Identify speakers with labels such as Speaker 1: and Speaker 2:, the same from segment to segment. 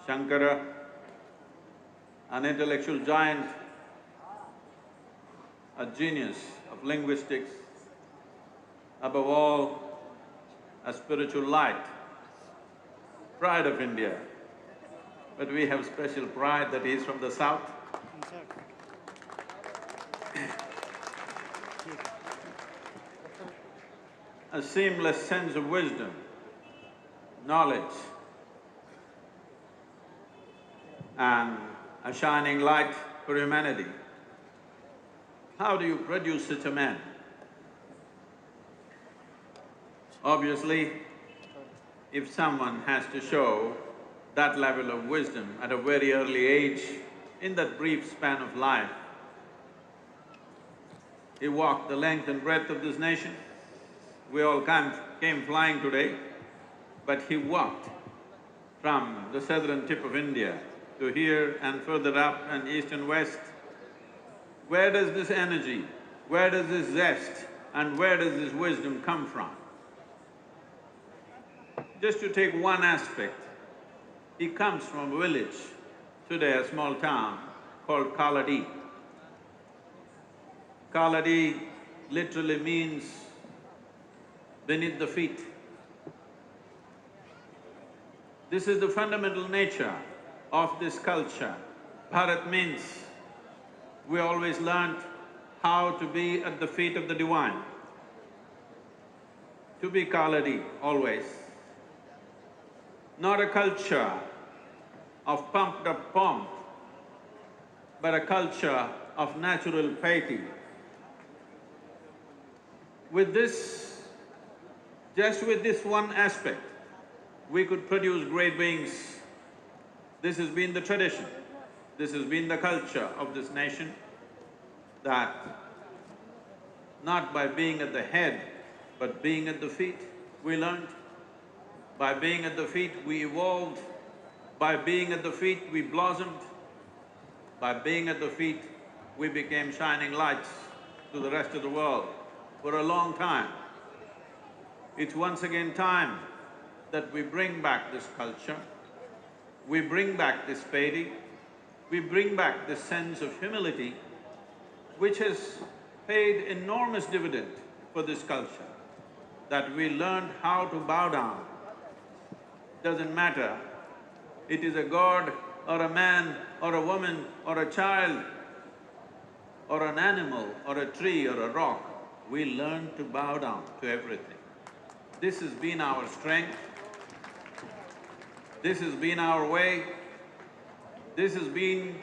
Speaker 1: Shankara, an intellectual giant, a genius of linguistics, above all, a spiritual light, pride of India. But we have special pride that he is from the south. A seamless sense of wisdom, knowledge, and a shining light for humanity. How do you produce such a man? Obviously, if someone has to show that level of wisdom at a very early age, in that brief span of life, he walked the length and breadth of this nation. We all came flying today, but he walked from the southern tip of India to here and further up and east and west. Where does this energy, where does this zest and where does this wisdom come from? Just to take one aspect, he comes from a village, today a small town called Kaladi. Kaladi literally means beneath the feet. This is the fundamental nature of this culture. Bharat means we always learnt how to be at the feet of the divine, to be Kaladi always. Not a culture of pumped up pomp, but a culture of natural piety. With this, just with this one aspect, we could produce great beings. This has been the tradition, this has been the culture of this nation, that not by being at the head, but being at the feet, we learned. By being at the feet, we evolved. By being at the feet, we blossomed. By being at the feet, we became shining lights to the rest of the world for a long time. It's once again time that we bring back this culture, we bring back this piety, we bring back this sense of humility, which has paid enormous dividend for this culture, that we learned how to bow down. Doesn't matter, it is a god or a man or a woman or a child or an animal or a tree or a rock, we learn to bow down to everything. This has been our strength, this has been our way, this has been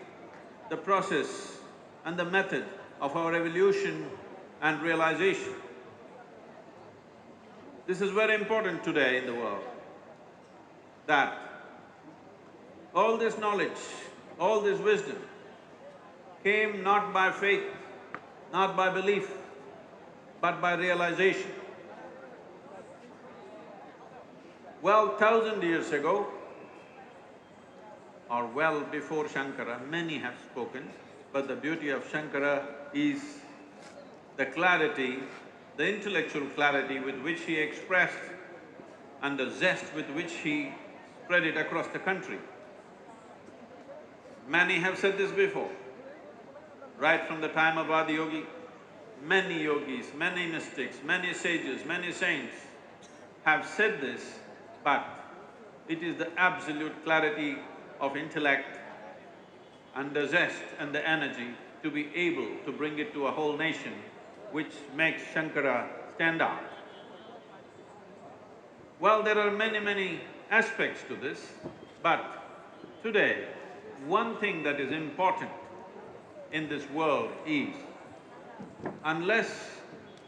Speaker 1: the process and the method of our evolution and realization. This is very important today in the world, that all this knowledge, all this wisdom came not by faith, not by belief, but by realization. Well, 1,000 years ago, or well before Shankara, many have spoken, but the beauty of Shankara is the clarity, the intellectual clarity with which he expressed and the zest with which he spread it across the country. Many have said this before. Right from the time of Adiyogi, many yogis, many mystics, many sages, many saints have said this, but it is the absolute clarity of intellect and the zest and the energy to be able to bring it to a whole nation which makes Shankara stand out. Well, there are many aspects to this, but today, one thing that is important in this world is, unless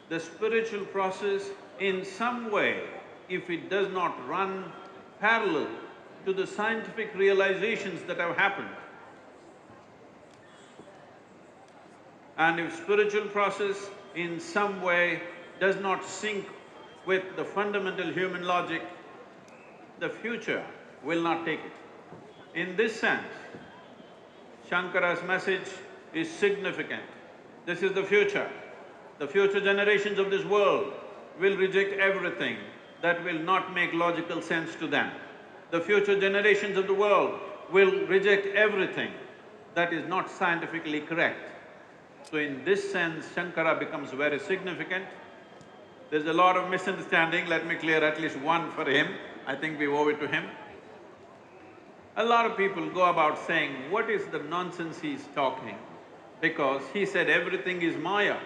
Speaker 1: the spiritual process in some way, if it does not run parallel to the scientific realizations that have happened, and if spiritual process in some way does not sync with the fundamental human logic, the future will not take it. In this sense, Shankara's message is significant. This is the future. The future generations of this world will reject everything that will not make logical sense to them. The future generations of the world will reject everything that is not scientifically correct. So in this sense, Shankara becomes very significant. There's a lot of misunderstanding, let me clear at least one for him, I think we owe it to him. A lot of people go about saying, what is the nonsense he's talking? Because he said everything is Maya.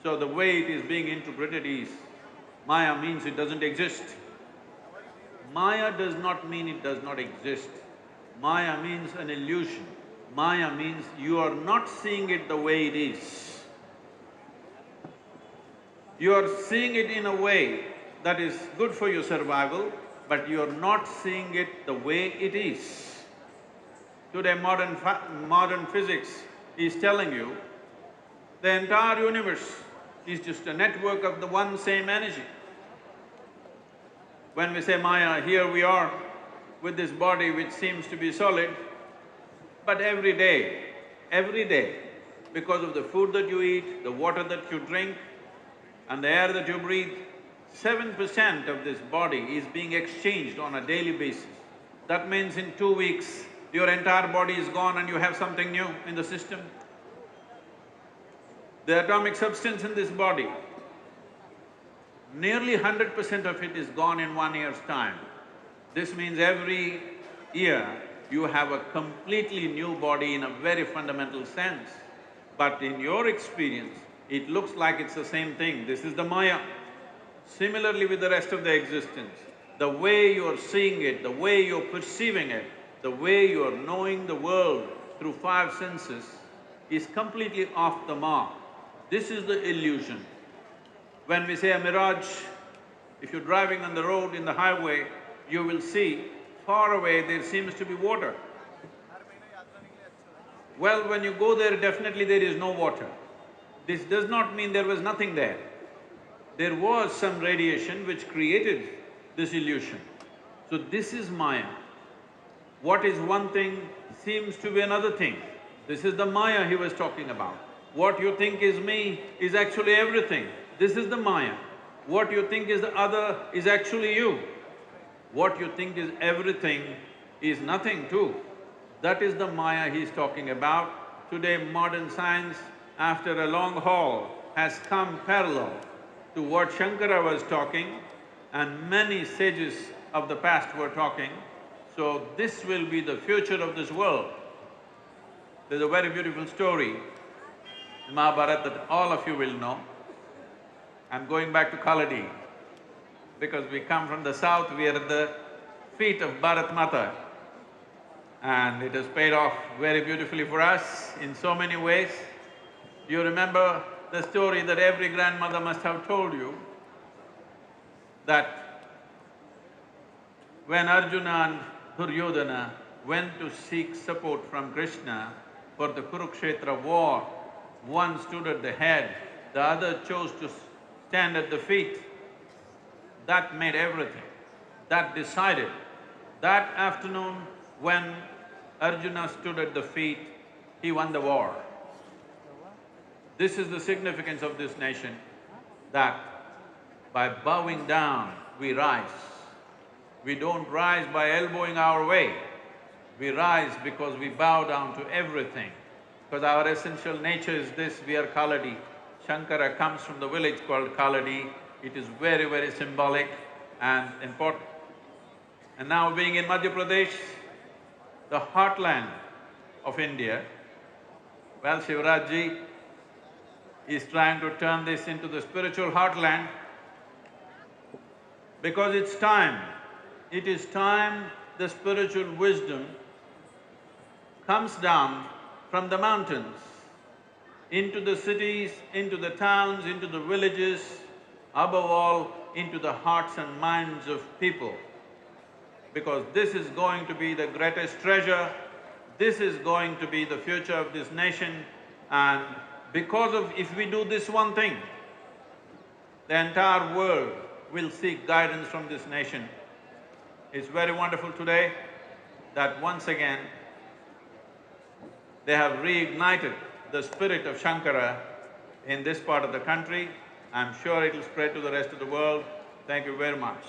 Speaker 1: So the way it is being interpreted is, Maya means it doesn't exist. Maya does not mean it does not exist. Maya means an illusion. Maya means you are not seeing it the way it is. You are seeing it in a way that is good for your survival, but you are not seeing it the way it is. Today modern physics is telling you the entire universe is just a network of the one same energy. When we say Maya, here we are with this body which seems to be solid, but every day, because of the food that you eat, the water that you drink and the air that you breathe, 7% of this body is being exchanged on a daily basis. That means in 2 weeks, your entire body is gone and you have something new in the system. The atomic substance in this body, nearly 100% of it is gone in 1 year's time. This means every year you have a completely new body in a very fundamental sense. But in your experience, it looks like it's the same thing. This is the Maya. Similarly with the rest of the existence, the way you're seeing it, the way you're perceiving it, the way you're knowing the world through 5 senses is completely off the mark. This is the illusion. When we say a mirage, if you're driving on the road in the highway, you will see far away there seems to be water. Well, when you go there, definitely there is no water. This does not mean there was nothing there. There was some radiation which created this illusion. So this is Maya. What is one thing seems to be another thing. This is the Maya he was talking about. What you think is me is actually everything. This is the Maya. What you think is the other is actually you. What you think is everything is nothing too. That is the Maya he's talking about. Today modern science, after a long haul, has come parallel to what Shankara was talking and many sages of the past were talking. So this will be the future of this world. There's a very beautiful story in Mahabharata that all of you will know. I'm going back to Kaladi because we come from the south, we are at the feet of Bharat Mata. And it has paid off very beautifully for us in so many ways. You remember the story that every grandmother must have told you, that when Arjuna and Duryodhana went to seek support from Krishna for the Kurukshetra war, one stood at the head, the other chose to stand at the feet. That made everything. That decided. That afternoon, when Arjuna stood at the feet, he won the war. This is the significance of this nation, that by bowing down, we rise. We don't rise by elbowing our way. We rise because we bow down to everything. Because our essential nature is this, we are Kaladi. Shankara comes from the village called Kaladi. It is very, very symbolic and important. And now being in Madhya Pradesh, the heartland of India, well, Shivrajji is trying to turn this into the spiritual heartland because it's time. It is time the spiritual wisdom comes down from the mountains into the cities, into the towns, into the villages, above all, into the hearts and minds of people. Because this is going to be the greatest treasure, this is going to be the future of this nation, and because of… if we do this one thing, the entire world will seek guidance from this nation. It's very wonderful today that once again they have reignited the spirit of Shankara in this part of the country. I'm sure it'll spread to the rest of the world. Thank you very much.